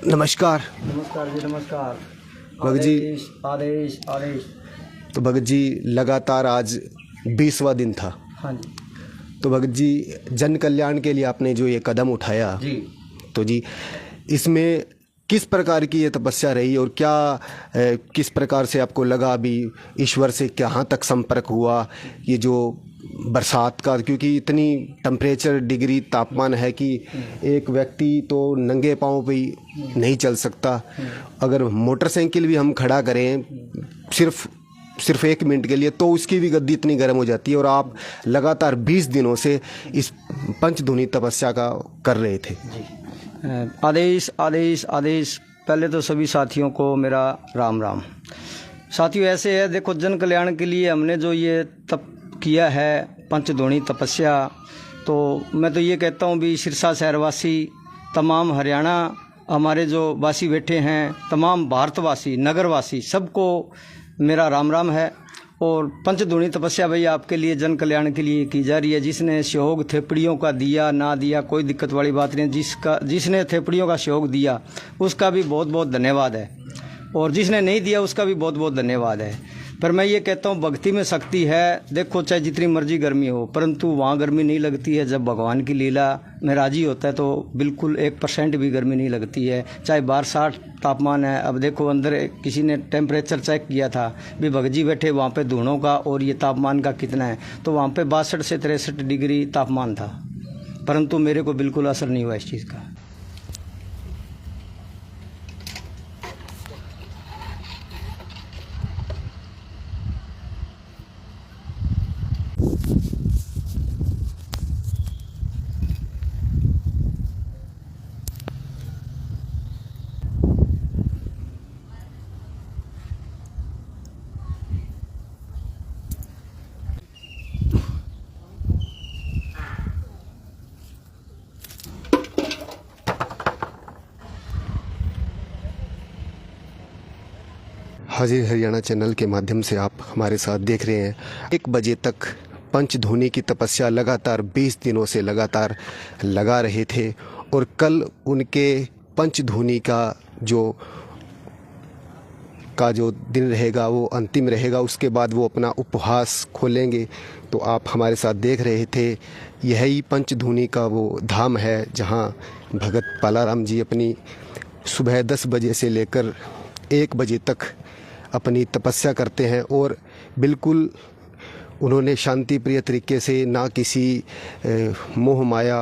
नमस्कार। नमस्कार जी, नमस्कार। भगत जी, आदेश आदेश। तो भगत जी लगातार आज 20वां दिन था। हाँ जी। तो भगत जी, जन कल्याण के लिए आपने जो ये कदम उठाया जी। तो जी इसमें किस प्रकार की ये तपस्या रही और क्या किस प्रकार से आपको लगा अभी ईश्वर से कहाँ तक संपर्क हुआ? ये जो बरसात का, क्योंकि इतनी टेम्परेचर डिग्री तापमान है कि एक व्यक्ति तो नंगे पाँव पे ही नहीं चल सकता। अगर मोटरसाइकिल भी हम खड़ा करें सिर्फ 1 मिनट के लिए तो उसकी भी गद्दी इतनी गर्म हो जाती है। और आप लगातार 20 दिनों से इस पंचधूनी तपस्या का कर रहे थे। आदेश आदेश आदेश। पहले तो सभी साथियों को मेरा राम राम। साथियों, ऐसे है, देखो, जन कल्याण के लिए हमने जो ये तप किया है, पंचधूनी तपस्या, तो मैं तो ये कहता हूँ भी सिरसा शहरवासी, तमाम हरियाणा हमारे जो वासी बैठे हैं, तमाम भारतवासी, नगरवासी, सबको मेरा राम राम है। और पंचधूनी तपस्या भैया आपके लिए, जन कल्याण के लिए की जा रही है। जिसने सहयोग थेपड़ियों का दिया ना दिया कोई दिक्कत वाली बात नहीं। जिसने थेपड़ियों का सहयोग दिया उसका भी बहुत बहुत धन्यवाद है, और जिसने नहीं दिया उसका भी बहुत बहुत धन्यवाद है। पर मैं ये कहता हूँ, भक्ति में शक्ति है। देखो, चाहे जितनी मर्जी गर्मी हो, परंतु वहाँ गर्मी नहीं लगती है जब भगवान की लीला में राजी होता है, तो बिल्कुल 1% भी गर्मी नहीं लगती है। चाहे बाहर 60 तापमान है। अब देखो, अंदर किसी ने टेम्परेचर चेक किया था भी, भगत जी बैठे वहाँ पे धुनों का और ये तापमान का कितना है, तो वहाँ पे 62 से 63 डिग्री तापमान था, परंतु मेरे को बिल्कुल असर नहीं हुआ इस चीज़ का। हाजिर हरियाणा चैनल के माध्यम से आप हमारे साथ देख रहे हैं। 1 बजे तक पंचधूनी की तपस्या लगातार 20 दिनों से लगातार लगा रहे थे, और कल उनके पंचधूनी का जो दिन रहेगा वो अंतिम रहेगा। उसके बाद वो अपना उपवास खोलेंगे। तो आप हमारे साथ देख रहे थे, यही पंचधूनी का वो धाम है जहाँ भगत पालाराम जी अपनी सुबह 10 बजे से लेकर 1 बजे तक अपनी तपस्या करते हैं। और बिल्कुल उन्होंने शांति प्रिय तरीके से, ना किसी मोह माया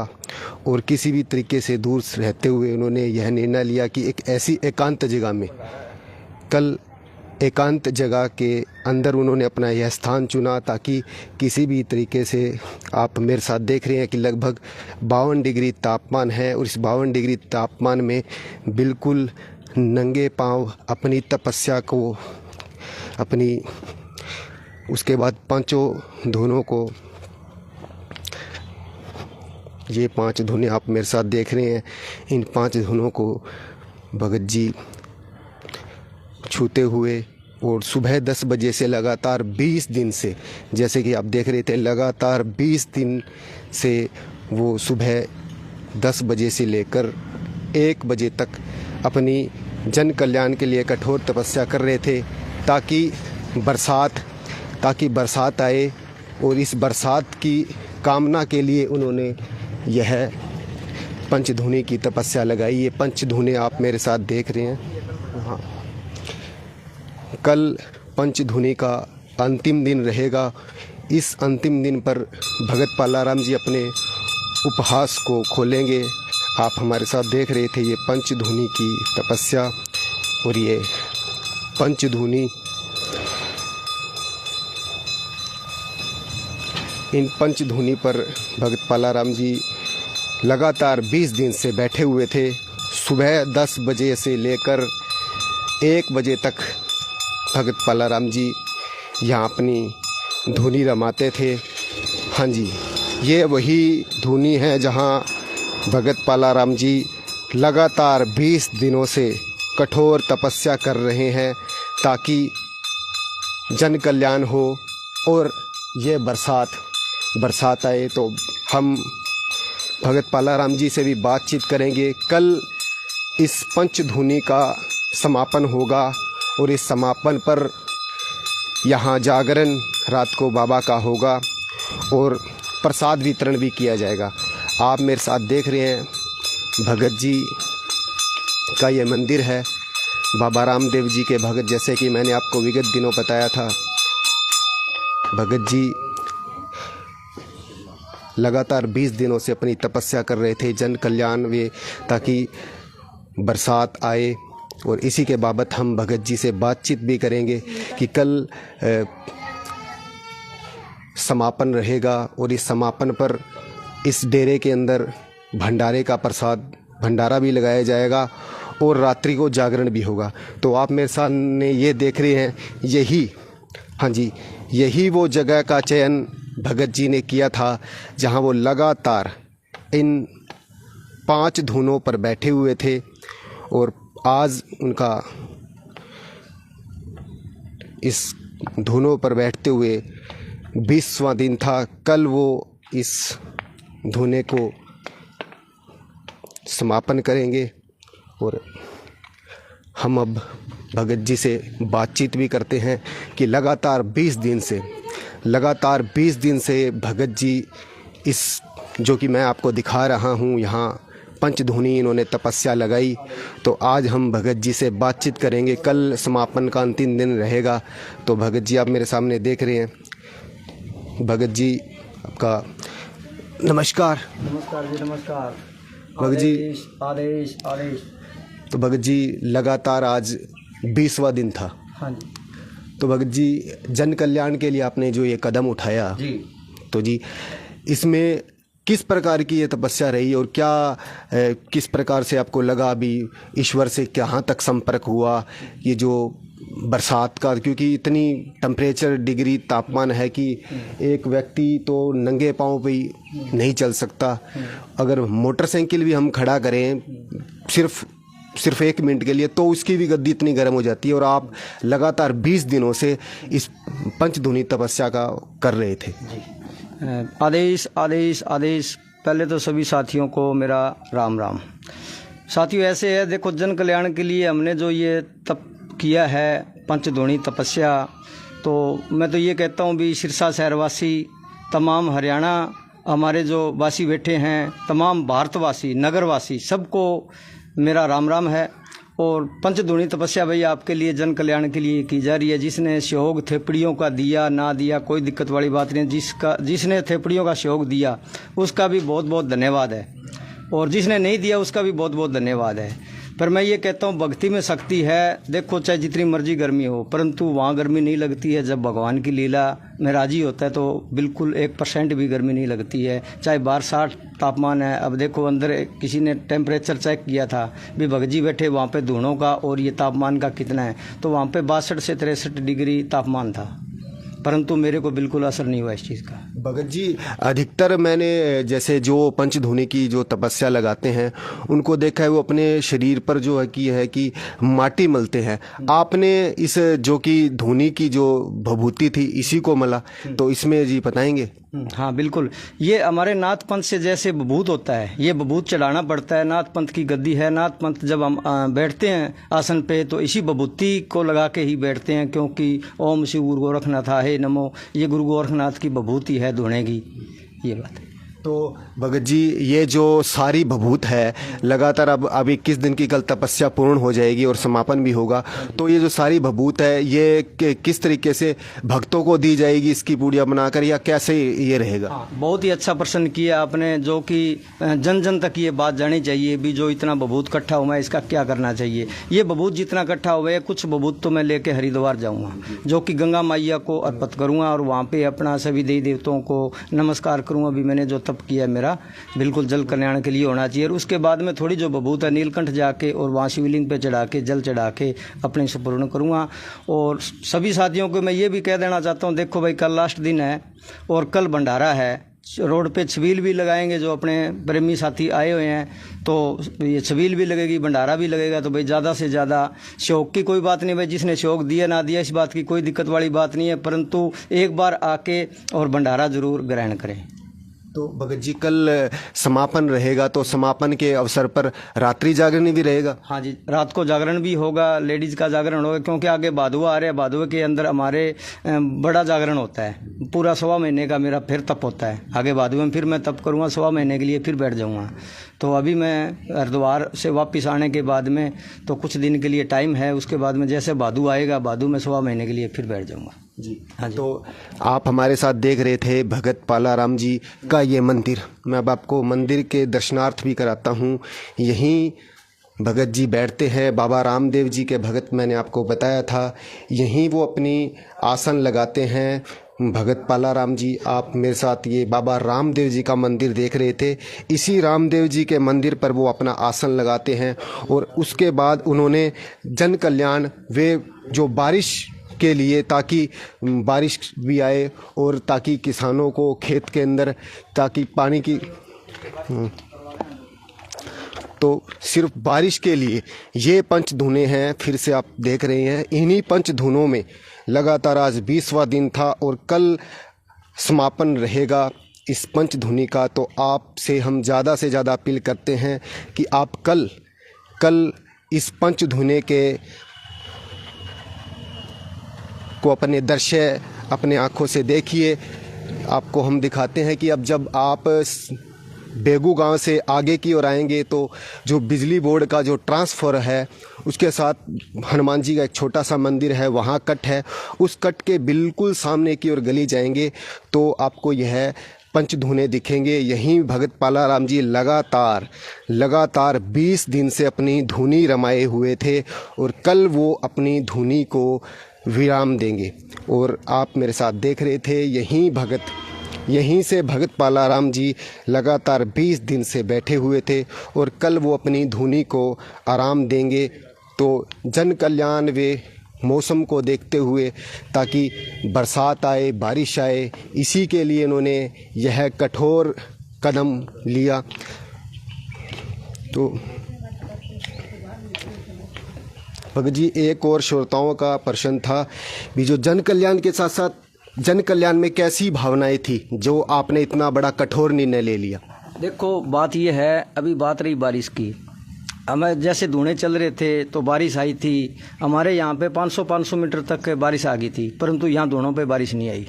और किसी भी तरीके से दूर रहते हुए उन्होंने यह निर्णय लिया कि एक ऐसी एकांत जगह में, कल एकांत जगह के अंदर उन्होंने अपना यह स्थान चुना, ताकि किसी भी तरीके से, आप मेरे साथ देख रहे हैं कि लगभग 52 डिग्री तापमान है, और इस 52 डिग्री तापमान में बिल्कुल नंगे पांव अपनी तपस्या को, अपनी उसके बाद 5 धुनों को, ये 5 धुनें आप मेरे साथ देख रहे हैं, इन 5 धुनों को भगत जी छूते हुए, और सुबह 10 बजे से लगातार 20 दिन से, जैसे कि आप देख रहे थे, लगातार 20 दिन से वो सुबह 10 बजे से लेकर 1 बजे तक अपनी जन कल्याण के लिए कठोर तपस्या कर रहे थे, ताकि बरसात आए। और इस बरसात की कामना के लिए उन्होंने यह पंचधूनी की तपस्या लगाई। ये पंचधूनी आप मेरे साथ देख रहे हैं। हाँ, कल पंचधूनी का अंतिम दिन रहेगा। इस अंतिम दिन पर भगत पालाराम जी अपने उपवास को खोलेंगे। आप हमारे साथ देख रहे थे ये पंचधूनी की तपस्या, और ये पंचधूनी, इन पंचधूनी पर भगत पालाराम जी लगातार 20 दिन से बैठे हुए थे। सुबह 10 बजे से लेकर 1 बजे तक भगत पालाराम जी यहाँ अपनी धूनी रमाते थे। हाँ जी, ये वही धूनी है जहाँ भगत पालाराम जी लगातार 20 दिनों से कठोर तपस्या कर रहे हैं, ताकि जन कल्याण हो और ये बरसात आए। तो हम भगत पालाराम जी से भी बातचीत करेंगे। कल इस पंचधूनी का समापन होगा और इस समापन पर यहाँ जागरण रात को बाबा का होगा और प्रसाद वितरण भी किया जाएगा। आप मेरे साथ देख रहे हैं भगत जी का ये मंदिर है। बाबा रामदेव जी के भगत, जैसे कि मैंने आपको विगत दिनों बताया था, भगत जी लगातार 20 दिनों से अपनी तपस्या कर रहे थे जन कल्याण में, ताकि बरसात आए। और इसी के बाबत हम भगत जी से बातचीत भी करेंगे कि कल समापन रहेगा और इस समापन पर इस डेरे के अंदर भंडारे का प्रसाद भंडारा भी लगाया जाएगा और रात्रि को जागरण भी होगा। तो आप मेरे सामने ये देख रहे हैं, यही, हाँ जी, यही वो जगह का चयन भगत जी ने किया था जहाँ वो लगातार इन 5 धुनों पर बैठे हुए थे। और आज उनका इस धुनों पर बैठते हुए 20वां दिन था। कल वो इस धुने को समापन करेंगे और हम अब भगत जी से बातचीत भी करते हैं कि लगातार 20 दिन से भगत जी इस, जो कि मैं आपको दिखा रहा हूँ, यहाँ पंचधुनी इन्होंने तपस्या लगाई। तो आज हम भगत जी से बातचीत करेंगे। कल समापन का अंतिम दिन रहेगा। तो भगत जी आप मेरे सामने देख रहे हैं। भगत जी आपका नमस्कार। नमस्कार जी, नमस्कार। भगत जी, आदेश आदेश। तो भगत जी लगातार आज 20वां दिन था। हाँ जी। तो भगत जी जन कल्याण के लिए आपने जो ये कदम उठाया जी, तो जी इसमें किस प्रकार की ये तपस्या रही और क्या किस प्रकार से आपको लगा अभी ईश्वर से कहाँ तक संपर्क हुआ? ये जो बरसात का, क्योंकि इतनी टेम्परेचर डिग्री तापमान है कि एक व्यक्ति तो नंगे पाँव पे ही नहीं चल सकता। अगर मोटरसाइकिल भी हम खड़ा करें सिर्फ 1 मिनट के लिए तो उसकी भी गद्दी इतनी गर्म हो जाती है। और आप लगातार 20 दिनों से इस पंचधुनी तपस्या का कर रहे थे। आदेश आदेश आदेश। पहले तो सभी साथियों को मेरा राम राम। साथियों ऐसे है, देखो जन कल्याण के लिए हमने जो ये तप किया है पंचधुनी तपस्या, तो मैं तो ये कहता हूँ भी सिरसा शहरवासी, तमाम हरियाणा हमारे जो वासी बैठे हैं, तमाम भारतवासी, नगरवासी, सबको मेरा राम राम है। और पंचधुनी तपस्या भैया आपके लिए जन कल्याण के लिए की जा रही है। जिसने सहयोग थेपड़ियों का दिया ना दिया कोई दिक्कत वाली बात नहीं। जिसने थेपड़ियों का सहयोग दिया उसका भी बहुत बहुत धन्यवाद है, और जिसने नहीं दिया उसका भी बहुत बहुत धन्यवाद है। पर मैं ये कहता हूँ भक्ति में शक्ति है। देखो चाहे जितनी मर्जी गर्मी हो, परंतु वहाँ गर्मी नहीं लगती है जब भगवान की लीला में राजी होता है, तो बिल्कुल 1% भी गर्मी नहीं लगती है। चाहे बाहर 60 तापमान है। अब देखो अंदर किसी ने टेम्परेचर चेक किया था भी, भगत जी बैठे वहाँ पे धुनों का और ये तापमान का कितना है, तो वहाँ पे 62 से 63 डिग्री तापमान था, परंतु मेरे को बिल्कुल असर नहीं हुआ इस चीज़ का। भगत जी अधिकतर मैंने जैसे जो पंचधुनी की जो तपस्या लगाते हैं उनको देखा है, वो अपने शरीर पर जो है कि माटी मलते हैं। आपने इस जो कि धुनी की जो भभूति थी इसी को मला, तो इसमें जी बताएंगे? हाँ बिल्कुल। ये हमारे नाथ पंथ से जैसे बभूत होता है, ये बभूत चढ़ाना पड़ता है। नाथ पंथ की गद्दी है। नाथ पंथ जब हम बैठते हैं आसन पे तो इसी बभूति को लगा के ही बैठते हैं, क्योंकि ओम श्री गुरु गोरखनाथ हे नमो, ये गुरु गोरखनाथ की बभूति है धुने की, ये बात है। तो भगत जी ये जो सारी भभूत है लगातार अब 21 दिन की कल तपस्या पूर्ण हो जाएगी और समापन भी होगा, तो ये जो सारी भभूत है ये किस तरीके से भक्तों को दी जाएगी इसकी पूड़िया बनाकर, या कैसे ये रहेगा? बहुत ही अच्छा प्रश्न किया आपने, जो कि जन जन तक ये बात जानी चाहिए भी जो इतना बभूत इकट्ठा हुआ है इसका क्या करना चाहिए। ये बभूत जितना इकट्ठा हुआ है, कुछ बभूत तो मैं लेके हरिद्वार जाऊँगा, जो कि गंगा मैया को अर्पित करूँगा और वहाँ पर अपना सभी देवी देवताओं को नमस्कार करूँगा। अभी मैंने जो किया मेरा बिल्कुल जल कल्याण के लिए होना चाहिए। और उसके बाद में थोड़ी जो बभूत है नीलकंठ जाके और वहाँ शिवलिंग पे चढ़ा के जल चढ़ा के अपने से पूर्ण करूँगा। और सभी साथियों को मैं ये भी कह देना चाहता हूँ, देखो भाई कल लास्ट दिन है और कल भंडारा है। रोड पे छबील भी लगाएंगे, जो अपने प्रेमी साथी आए हुए हैं तो ये छबील भी लगेगी, भंडारा भी लगेगा। तो भाई ज़्यादा से ज़्यादा शौक की कोई बात नहीं भाई, जिसने शौक दिया ना दिया इस बात की कोई दिक्कत वाली बात नहीं है, परंतु एक बार आके और भंडारा ज़रूर ग्रहण करें। तो भगत जी कल समापन रहेगा, तो समापन के अवसर पर रात्रि जागरण भी रहेगा? हाँ जी, रात को जागरण भी होगा, लेडीज़ का जागरण होगा, क्योंकि आगे भादुआ आ रहा है। भादुआ के अंदर हमारे बड़ा जागरण होता है, पूरा 1.25 महीने का मेरा फिर तप होता है। आगे भादुआ में फिर मैं तप करूँगा 1.25 महीने के लिए, फिर बैठ जाऊँगा। तो अभी मैं हरिद्वार से वापस आने के बाद में तो कुछ दिन के लिए टाइम है, उसके बाद में जैसे भादु आएगा, भादु में 1.25 महीने के लिए फिर बैठ जाऊँगा जी। हाँ जी। तो आप हमारे साथ देख रहे थे भगत पालाराम जी का ये मंदिर। मैं अब आपको मंदिर के दर्शनार्थ भी कराता हूँ। यहीं भगत जी बैठते हैं। बाबा रामदेव जी के भगत मैंने आपको बताया था, यहीं वो अपनी आसन लगाते हैं। भगत पालाराम जी, आप मेरे साथ ये बाबा रामदेव जी का मंदिर देख रहे थे। इसी रामदेव जी के मंदिर पर वो अपना आसन लगाते हैं और उसके बाद उन्होंने जन कल्याण, वे जो बारिश के लिए, ताकि बारिश भी आए और ताकि किसानों को खेत के अंदर ताकि पानी की, तो सिर्फ बारिश के लिए ये पंचधूने हैं। फिर से आप देख रहे हैं, इन्हीं पंचधूनों में लगातार आज 20वां दिन था और कल समापन रहेगा इस पंचधूनी का। तो आपसे हम ज़्यादा से ज़्यादा अपील करते हैं कि आप कल इस पंचधूने के को अपने दृश्य अपने आँखों से देखिए। आपको हम दिखाते हैं कि अब जब आप बेगू गांव से आगे की ओर आएंगे तो जो बिजली बोर्ड का जो ट्रांसफर है, उसके साथ हनुमान जी का एक छोटा सा मंदिर है, वहाँ कट है। उस कट के बिल्कुल सामने की ओर गली जाएंगे तो आपको यह पंचधूने दिखेंगे। यहीं भगत पालाराम जी लगातार 20 दिन से अपनी धूनी रमाए हुए थे और कल वो अपनी धूनी को विराम देंगे। और आप मेरे साथ देख रहे थे, यहीं से भगत पालाराम जी लगातार 20 दिन से बैठे हुए थे और कल वो अपनी धूनी को आराम देंगे। तो जन कल्याण वे मौसम को देखते हुए, ताकि बरसात आए, बारिश आए, इसी के लिए इन्होंने यह कठोर कदम लिया। तो भगत जी, एक और श्रोताओं का प्रश्न था भी, जो जन कल्याण के साथ साथ जन कल्याण में कैसी भावनाएं थी जो आपने इतना बड़ा कठोर निर्णय ले लिया? देखो, बात ये है, अभी बात रही बारिश की। हमें जैसे धूने चल रहे थे तो बारिश आई थी। हमारे यहाँ पे 500 मीटर तक बारिश आ गई थी, परंतु यहाँ धूनों पे बारिश नहीं आई।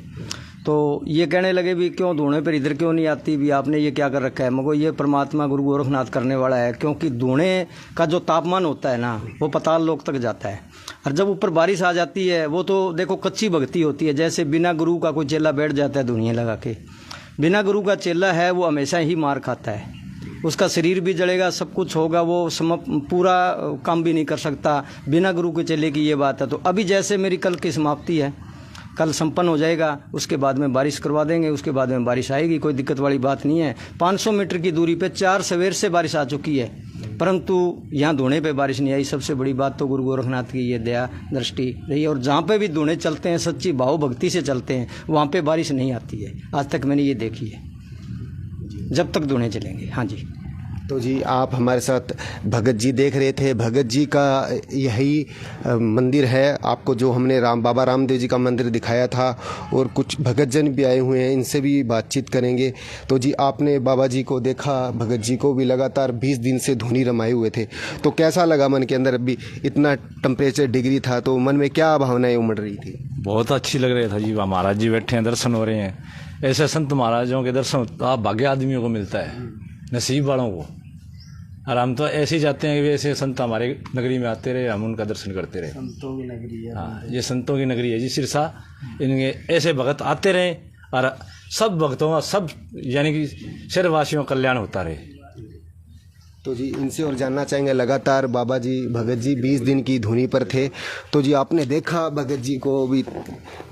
तो ये कहने लगे भी क्यों धूने पर इधर क्यों नहीं आती, भी आपने ये क्या कर रखा है। मगर ये परमात्मा गुरु गोरखनाथ करने वाला है, क्योंकि धूने का जो तापमान होता है ना, वो पाताल लोक तक जाता है। और जब ऊपर बारिश आ जाती है, वो तो देखो कच्ची भक्ति होती है। जैसे बिना गुरु का कोई चेला बैठ जाता है धुनिया लगा के, बिना गुरु का चेला है वो हमेशा ही मार खाता है। उसका शरीर भी जलेगा, सब कुछ होगा, वो पूरा काम भी नहीं कर सकता बिना गुरु के चेले की। ये बात है। तो अभी जैसे मेरी कल की समाप्ति है, कल संपन्न हो जाएगा, उसके बाद में बारिश करवा देंगे, उसके बाद में बारिश आएगी, कोई दिक्कत वाली बात नहीं है। 500 मीटर की दूरी पे 4 सवेर से बारिश आ चुकी है, परंतु यहाँ धूने पे बारिश नहीं आई। सबसे बड़ी बात तो गुरु गोरखनाथ की ये दया दृष्टि रही। और जहाँ पे भी धूने चलते हैं, सच्ची भाव भक्ति से चलते हैं, वहाँ पे बारिश नहीं आती है। आज तक मैंने ये देखी है, जब तक धूने चलेंगे। हाँ जी। तो जी, आप हमारे साथ भगत जी देख रहे थे। भगत जी का यही मंदिर है। आपको जो हमने बाबा रामदेव जी का मंदिर दिखाया था, और कुछ भगत जन भी आए हुए हैं, इनसे भी बातचीत करेंगे। तो जी, आपने बाबा जी को देखा, भगत जी को भी लगातार 20 दिन से धूनी रमाए हुए थे, तो कैसा लगा मन के अंदर? अभी इतना टेम्परेचर डिग्री था, तो मन में क्या भावनाएं उमड़ रही थी? बहुत अच्छी लग रही था जी। महाराज जी बैठे हैं, दर्शन हो रहे हैं। ऐसे संत महाराजों के दर्शन आप भाग्य आदमियों को मिलता है, नसीब वालों को। और हम तो ऐसे ही जाते हैं कि ऐसे संत हमारे नगरी में आते रहे, हम उनका दर्शन करते रहे। संतों की नगरी है। हाँ, ये संतों की नगरी है जी सिरसा। इनके ऐसे भगत आते रहे और सब भक्तों का, सब यानी कि शहरवासियों का कल्याण होता रहे। तो जी, इनसे और जानना चाहेंगे। लगातार बाबा जी, भगत जी 20 दिन की धुनी पर थे। तो जी, आपने देखा भगत जी को भी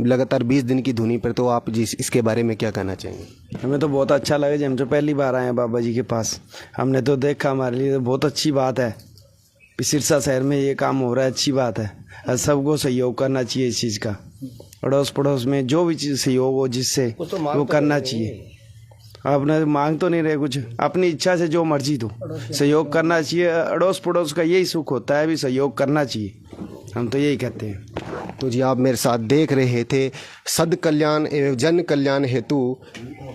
लगातार 20 दिन की धुनी पर, तो आप जी इसके बारे में क्या कहना चाहेंगे? हमें तो बहुत अच्छा लगा जी। हम तो पहली बार आए हैं बाबा जी के पास, हमने तो देखा, हमारे लिए तो बहुत अच्छी बात है। सिरसा शहर में ये काम हो रहा है, अच्छी बात है। और सबको सहयोग करना चाहिए इस चीज़ का। अड़ोस पड़ोस में जो भी चीज़ सहयोग हो जिससे, वो करना चाहिए। आपने मांग तो नहीं रहे कुछ, अपनी इच्छा से जो मर्जी तो सहयोग करना चाहिए। अड़ोस पड़ोस का यही सुख होता है, भी सहयोग करना चाहिए। हम तो यही कहते हैं। तो जी, आप मेरे साथ देख रहे थे, सद कल्याण एवं जन कल्याण हेतु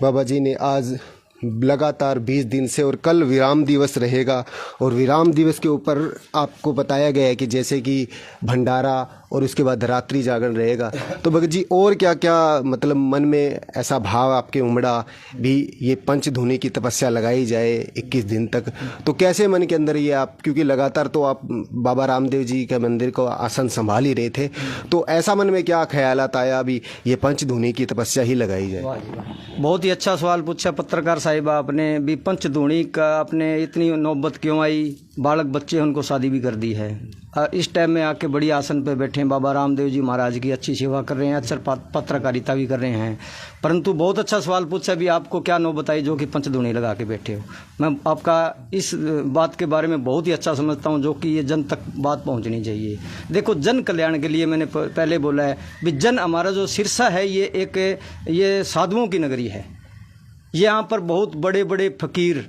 बाबा जी ने आज लगातार 20 दिन से, और कल विराम दिवस रहेगा। और विराम दिवस के ऊपर आपको बताया गया है कि जैसे कि भंडारा और उसके बाद रात्रि जागरण रहेगा। तो भगत जी और क्या क्या मतलब मन में ऐसा भाव आपके उमड़ा भी ये पंचधूनी की तपस्या लगाई जाए 21 दिन तक, तो कैसे मन के अंदर ये आप, क्योंकि लगातार तो आप बाबा रामदेव जी के मंदिर को आसन संभाल ही रहे थे, तो ऐसा मन में क्या ख्यालात आया भी ये पंचधूनी की तपस्या ही लगाई जाए? बहुत ही अच्छा सवाल पूछा पत्रकार साहिब आपने भी। पंचधूनी का आपने इतनी नौबत क्यों आई? बालक बच्चे उनको शादी भी कर दी है, इस टाइम में आके बड़ी आसन पे बैठे हैं, बाबा रामदेव जी महाराज की अच्छी सेवा कर रहे हैं, अच्छा पत्रकारिता भी कर रहे हैं। परंतु बहुत अच्छा सवाल पूछा भी, आपको क्या नौबत आई जो कि पंचधूनी लगा के बैठे हो। मैं आपका इस बात के बारे में बहुत ही अच्छा समझता हूं, जो कि ये जन तक बात पहुंचनी चाहिए। देखो, जन कल्याण के लिए मैंने पहले बोला है भी, जन हमारा जो सिरसा है ये साधुओं की नगरी है। यहाँ पर बहुत बड़े बड़े फकीर,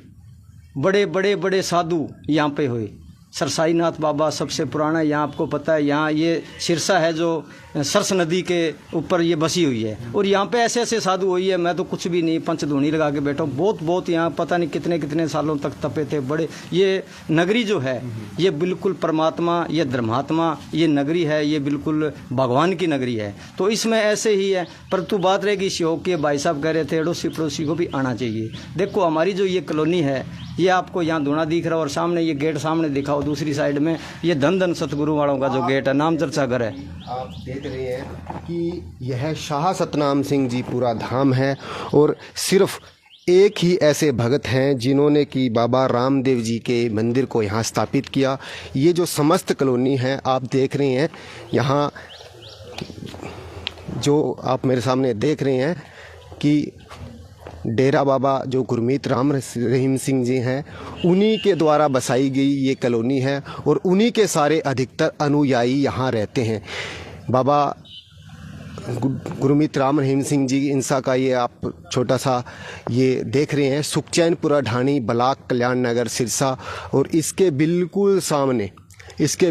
बड़े साधु यहाँ पे हुए। सरसाई नाथ बाबा सबसे पुराना, यहाँ आपको पता है, यहाँ ये सिरसा है जो सरस नदी के ऊपर ये बसी हुई है, और यहाँ पे ऐसे ऐसे साधु हुई है। मैं तो कुछ भी नहीं, पंचधूनी लगा के बैठा हूँ। बहुत यहाँ पता नहीं कितने सालों तक तपे थे बड़े। ये नगरी जो है ये बिल्कुल परमात्मा, ये धर्मात्मा, ये नगरी है, ये बिल्कुल भगवान की नगरी है। तो इसमें ऐसे ही है। परंतु बात रहेगी सहयोग की, भाई साहब कह रहे थे अड़ोसी पड़ोसी को भी आना चाहिए। देखो, हमारी जो ये कॉलोनी है, ये आपको यहाँ धूना दिख रहा है, और सामने ये गेट सामने दिखाओ, दूसरी साइड में ये धन सतगुरु वालों का जो गेट है, नाम चर्चा घर है। आप देख रहे हैं कि यह शाह सतनाम सिंह जी पूरा धाम है, और सिर्फ एक ही ऐसे भगत हैं जिन्होंने कि बाबा रामदेव जी के मंदिर को यहाँ स्थापित किया। ये जो समस्त कॉलोनी है आप देख रहे हैं, यहाँ जो आप मेरे सामने देख रहे हैं कि डेरा बाबा जो गुरमीत राम रहीम सिंह जी हैं, उन्हीं के द्वारा बसाई गई ये कॉलोनी है, और उन्हीं के सारे अधिकतर अनुयायी यहाँ रहते हैं। बाबा गुरमीत राम रहीम सिंह जी इंसा का ये आप छोटा सा ये देख रहे हैं, सुखचैनपुरा ढाणी, ब्लॉक कल्याण नगर, सिरसा। और इसके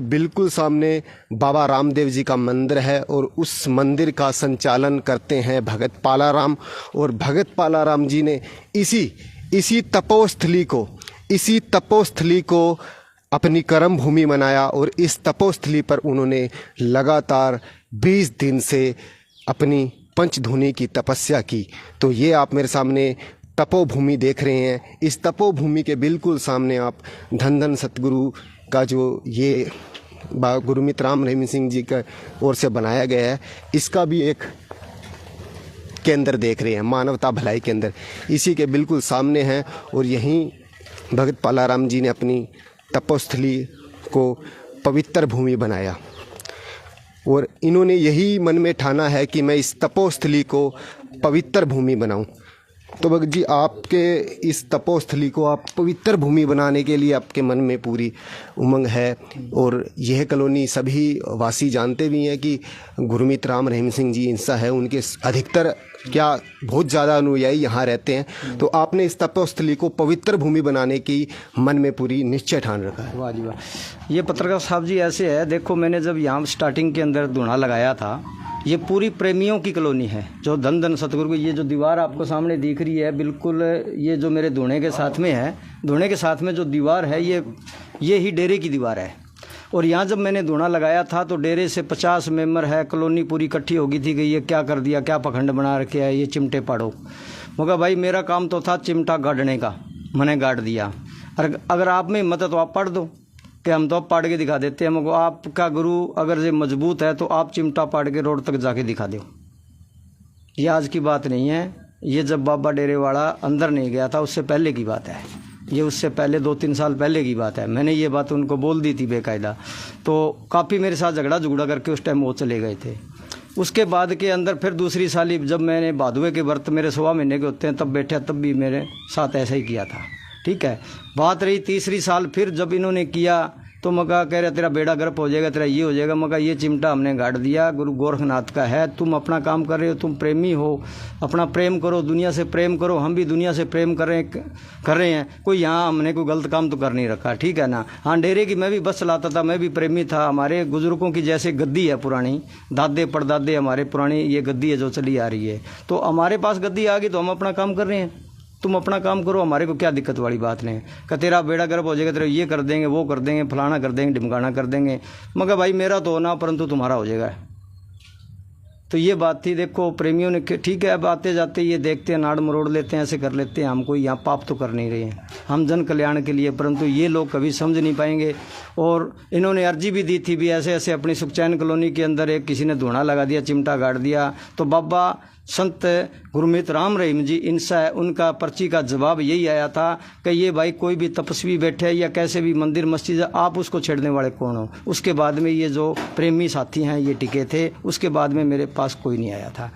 बिल्कुल सामने बाबा रामदेव जी का मंदिर है, और उस मंदिर का संचालन करते हैं भगत पालाराम। और भगत पालाराम जी ने इसी तपोस्थली को अपनी कर्म भूमि बनाया, और इस तपोस्थली पर उन्होंने लगातार 20 दिन से अपनी पंचधूनी की तपस्या की। तो ये आप मेरे सामने तपोभूमि देख रहे हैं। इस तपोभूमि के बिल्कुल सामने आप धन सतगुरु का जो ये गुरमीत राम रहीम सिंह जी का ओर से बनाया गया है, इसका भी एक केंद्र देख रहे हैं, मानवता भलाई केंद्र, इसी के बिल्कुल सामने है। और यहीं भगत पालाराम जी ने अपनी तपोस्थली को पवित्र भूमि बनाया, और इन्होंने यही मन में ठाना है कि मैं इस तपोस्थली को पवित्र भूमि बनाऊं। तो भगत जी, आपके इस तपोस्थली को आप पवित्र भूमि बनाने के लिए आपके मन में पूरी उमंग है, और यह कॉलोनी सभी वासी जानते भी हैं कि गुरमीत राम रहीम सिंह जी इंसा है, उनके अधिकतर क्या बहुत ज़्यादा अनुयायी यहाँ रहते हैं। तो आपने इस तपोस्थली को पवित्र भूमि बनाने की मन में पूरी निश्चय ठान रखा है। वाह जी वाह। ये पत्रकार साहब जी ऐसे है, देखो मैंने जब यहाँ स्टार्टिंग के अंदर धूना लगाया था, ये पूरी प्रेमियों की कॉलोनी है, जो धन सतगुरु। ये जो दीवार आपको सामने दिख रही है, बिल्कुल ये जो मेरे धूने के साथ में है, धूने के साथ में जो दीवार है, ये ही डेरे की दीवार है। और यहाँ जब मैंने धूना लगाया था तो डेरे से 50 मेंबर है, कॉलोनी पूरी इकट्ठी हो गई थी कि ये क्या कर दिया, क्या पखंड बना रखे है, ये चिमटे पाड़ो। मगर भाई मेरा काम तो था चिमटा गाड़ने का, मैंने गाड़ दिया। अगर आप में हिम्मत है तो आप पढ़ दो, कि हम तो अब पाड़ के दिखा देते हैं। मगर आपका गुरु अगर ये मजबूत है तो आप चिमटा पाड़ के रोड तक जाके दिखा दो। ये आज की बात नहीं है, ये जब बाबा डेरे वाला अंदर नहीं गया था उससे पहले की बात है। ये उससे पहले 2-3 साल पहले की बात है। मैंने ये बात उनको बोल दी थी बेकायदा, तो काफ़ी मेरे साथ झगड़ा करके उस टाइम वो चले गए थे। उसके बाद के अंदर फिर दूसरी साली जब मैंने भादुए के व्रत मेरे 1.25 महीने के होते हैं तब बैठा, तब भी मेरे साथ ऐसा ही किया था। ठीक है, बात रही तीसरी साल फिर जब इन्होंने किया तो मगा कह रहे तेरा बेड़ा गर्क हो जाएगा, तेरा ये हो जाएगा। मगा ये चिमटा हमने गाड़ दिया, गुरु गोरखनाथ का है, तुम अपना काम कर रहे हो, तुम प्रेमी हो, अपना प्रेम करो, दुनिया से प्रेम करो, हम भी दुनिया से प्रेम कर रहे हैं। कोई यहाँ हमने कोई गलत काम तो कर नहीं रखा, ठीक है ना। हाँ, डेरे की मैं भी बस चलाता था, मैं भी प्रेमी था। हमारे बुजुर्गों की जैसे गद्दी है पुरानी, दादे परदादे हमारे पुरानी ये गद्दी है जो चली आ रही है, तो हमारे पास गद्दी आ गई तो हम अपना काम कर रहे हैं। तुम अपना काम करो, हमारे को क्या दिक्कत वाली बात नहीं है। तेरा बेड़ा गर्भ हो जाएगा, तेरा ये कर देंगे, वो कर देंगे, फलाना कर देंगे, ढिमकाना कर देंगे, मगर भाई मेरा तो होना परंतु तुम्हारा हो जाएगा। तो ये बात थी। देखो प्रेमियों ने ठीक है, अब आते जाते ये देखते हैं, नाड़ मरोड़ लेते हैं, ऐसे कर लेते हैं, हमको यहाँ पाप तो कर नहीं रहे हैं, हम जन कल्याण के लिए, परंतु ये लोग कभी समझ नहीं पाएंगे। और इन्होंने अर्जी भी दी थी भी ऐसे ऐसे अपनी सुखचैन कॉलोनी के अंदर एक किसी ने धुआं लगा दिया, चिमटा गाड़ दिया, तो बाबा संत गुरमीत राम रहीम जी इनसे उनका पर्ची का जवाब यही आया था कि ये भाई कोई भी तपस्वी बैठे या कैसे भी मंदिर मस्जिद, आप उसको छेड़ने वाले कौन हो। उसके बाद में ये जो प्रेमी साथी हैं ये टिके थे, उसके बाद में मेरे पास कोई नहीं आया था।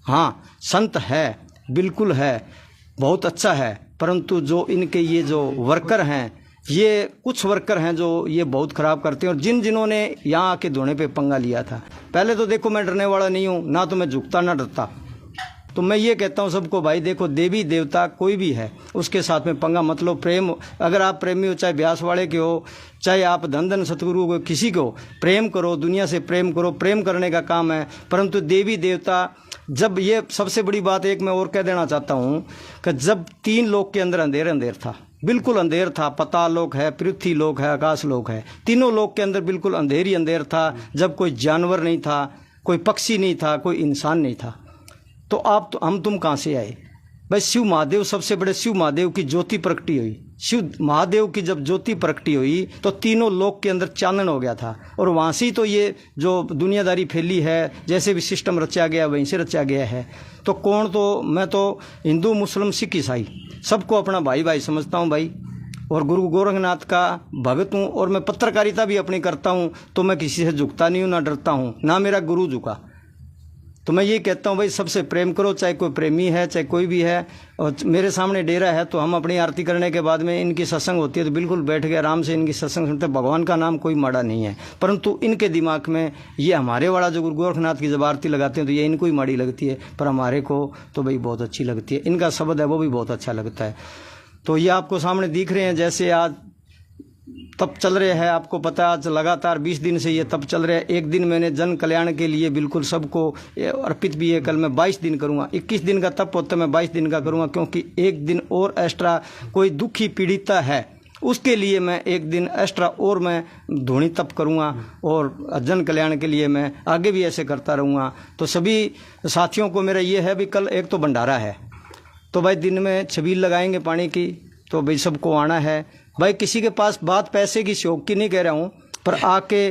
हाँ, संत है, बिल्कुल है, बहुत अच्छा है, परंतु जो इनके ये जो वर्कर हैं, ये कुछ वर्कर हैं जो ये बहुत ख़राब करते हैं। और जिन्होंने यहाँ आके धोने पे पंगा लिया था, पहले तो देखो मैं डरने वाला नहीं हूँ, ना तो मैं झुकता ना डरता, तो मैं ये कहता हूँ सबको, भाई देखो देवी देवता कोई भी है उसके साथ में पंगा मत लो। प्रेम, अगर आप प्रेमी हो, चाहे ब्यास वाले के हो, चाहे आप धन सतगुरु को, किसी को प्रेम करो, दुनिया से प्रेम करो, प्रेम करने का काम है। परंतु देवी देवता, जब ये सबसे बड़ी बात एक मैं और कह देना चाहता हूँ कि जब 3 लोक के अंदर अंधेर था, बिल्कुल अंधेर था, पाताल लोक है, पृथ्वी लोक है, आकाश लोक है, तीनों लोक के अंदर बिल्कुल अंधेर ही अंधेर था। जब कोई जानवर नहीं था, कोई पक्षी नहीं था, कोई इंसान नहीं था, तो आप हम तुम कहाँ से आए। भाई शिव महादेव, सबसे बड़े शिव महादेव की ज्योति प्रकटी हुई, शिव महादेव की जब ज्योति प्रकटी हुई तो तीनों लोक के अंदर चानन हो गया था। और वहाँ से तो ये जो दुनियादारी फैली है, जैसे भी सिस्टम रचा गया वहीं से रचा गया है। तो कौन, तो मैं तो हिंदू मुस्लिम सिख ईसाई सबको अपना भाई भाई समझता हूँ भाई, और गुरु गोरखनाथ का भगत हूँ, और मैं पत्रकारिता भी अपनी करता हूँ, तो मैं किसी से झुकता नहीं हूँ, ना डरता हूँ, ना मेरा गुरु झुका। तो मैं ये कहता हूँ भाई सबसे प्रेम करो, चाहे कोई प्रेमी है, चाहे कोई भी है। और मेरे सामने डेरा है तो हम अपनी आरती करने के बाद में इनकी सत्संग होती है तो बिल्कुल बैठ के आराम से इनकी सत्संग सुनते। भगवान का नाम कोई माड़ा नहीं है, परंतु इनके दिमाग में ये हमारे वाला जो गुरु गोरखनाथ की जब आरती लगाते हैं तो ये इनको ही माड़ी लगती है, पर हमारे को तो भाई बहुत अच्छी लगती है। इनका शब्द है वो भी बहुत अच्छा लगता है। तो ये आपको सामने दिख रहे हैं, जैसे आज तप चल रहे हैं, आपको पता है आज लगातार 20 दिन से ये तप चल रहे हैं। एक दिन मैंने जन कल्याण के लिए बिल्कुल सबको अर्पित भी है, कल मैं 22 दिन करूँगा। 21 दिन का तप होता है, मैं 22 दिन का करूँगा, क्योंकि एक दिन और एक्स्ट्रा कोई दुखी पीड़िता है उसके लिए मैं एक दिन एक्स्ट्रा और मैं धूनी तप करूँगा, और जन कल्याण के लिए मैं आगे भी ऐसे करता रहूँगा। तो सभी साथियों को मेरा ये है भी, कल एक तो भंडारा है, तो भाई दिन में छबील लगाएंगे पानी की, तो भाई सबको आना है। भाई किसी के पास बात पैसे की शौक की नहीं कह रहा हूँ, पर आके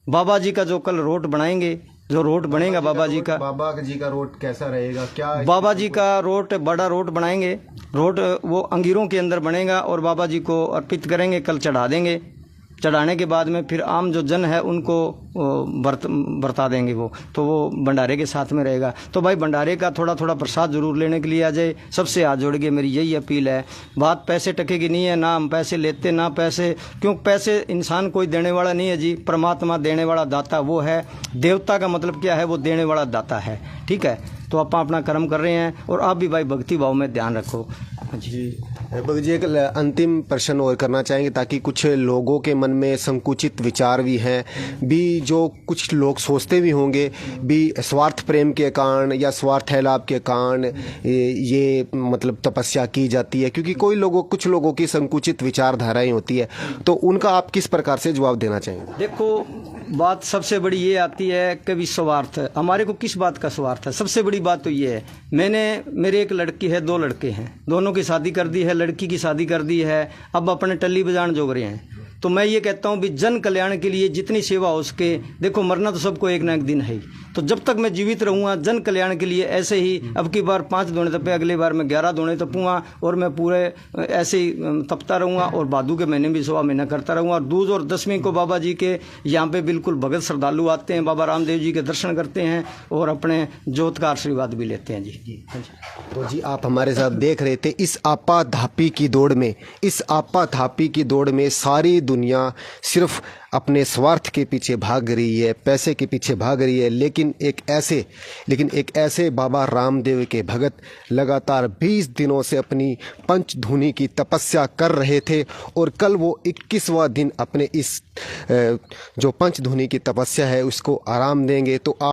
बाबा जी का जो कल रोट बनाएंगे, जो रोट बनेगा बाबा जी का रोट कैसा रहेगा, क्या बाबा जी का रोट, बड़ा रोट बनाएंगे, रोट वो अंगीरों के अंदर बनेगा और बाबा जी को अर्पित करेंगे, कल चढ़ा देंगे। चढ़ाने के बाद में फिर आम जो जन है उनको बरता देंगे वो, तो वो भंडारे के साथ में रहेगा। तो भाई भंडारे का थोड़ा थोड़ा प्रसाद जरूर लेने के लिए आ जाए। सबसे हाथ जोड़ के मेरी यही अपील है। बात पैसे टके की नहीं है, ना हम पैसे लेते ना पैसे, क्यों पैसे इंसान कोई देने वाला नहीं है जी, परमात्मा देने वाला दाता वो है। देवता का मतलब क्या है, वो देने वाला दाता है। ठीक है, तो आप अपना कर्म कर रहे हैं और आप भी भाई भक्ति भाव में ध्यान रखो जी। भगत जी एक अंतिम प्रश्न और करना चाहेंगे, ताकि कुछ लोगों के मन में संकुचित विचार भी हैं भी, जो कुछ लोग सोचते भी होंगे भी स्वार्थ प्रेम के कारण या स्वार्थ लाभ के कारण ये मतलब तपस्या की जाती है, क्योंकि कुछ लोगों की संकुचित विचारधाराएं होती है, तो उनका आप किस प्रकार से जवाब देना चाहेंगे? देखो बात सबसे बड़ी ये आती है कि स्वार्थ, हमारे को किस बात का स्वार्थ है। सबसे बड़ी बात तो ये है, मेरे एक लड़की है, 2 लड़के हैं, दोनों की शादी कर दी है, लड़की की शादी कर दी है, अब अपने टल्ली बजान जोग रहे हैं। तो मैं ये कहता हूँ भी जन कल्याण के लिए जितनी सेवा हो सके, देखो मरना तो सबको एक ना एक दिन है ही, तो जब तक मैं जीवित रहूँगा जन कल्याण के लिए ऐसे ही, अब की बार 5 धोने तपे, अगली बार मैं 11 धोने तपूँगा, और मैं पूरे ऐसे ही तपता रहूँगा, और भादू के महीने भी 1.25 महीना करता रहूँगा। और दूज और दशमी को बाबा जी के यहाँ पे बिल्कुल भगत श्रद्धालु आते हैं, बाबा रामदेव जी के दर्शन करते हैं और अपने जोत का आशीर्वाद भी लेते हैं जी। तो जी आप हमारे साथ देख रहे थे इस आपाधापी की दौड़ में सारी दुनिया सिर्फ अपने स्वार्थ के पीछे भाग रही है, पैसे के पीछे भाग रही है, लेकिन एक ऐसे बाबा रामदेव के भगत लगातार 20 दिनों से अपनी पंचधूनी की तपस्या कर रहे थे, और कल वो 21वां दिन अपने इस जो पंचधूनी की तपस्या है उसको आराम देंगे। तो आप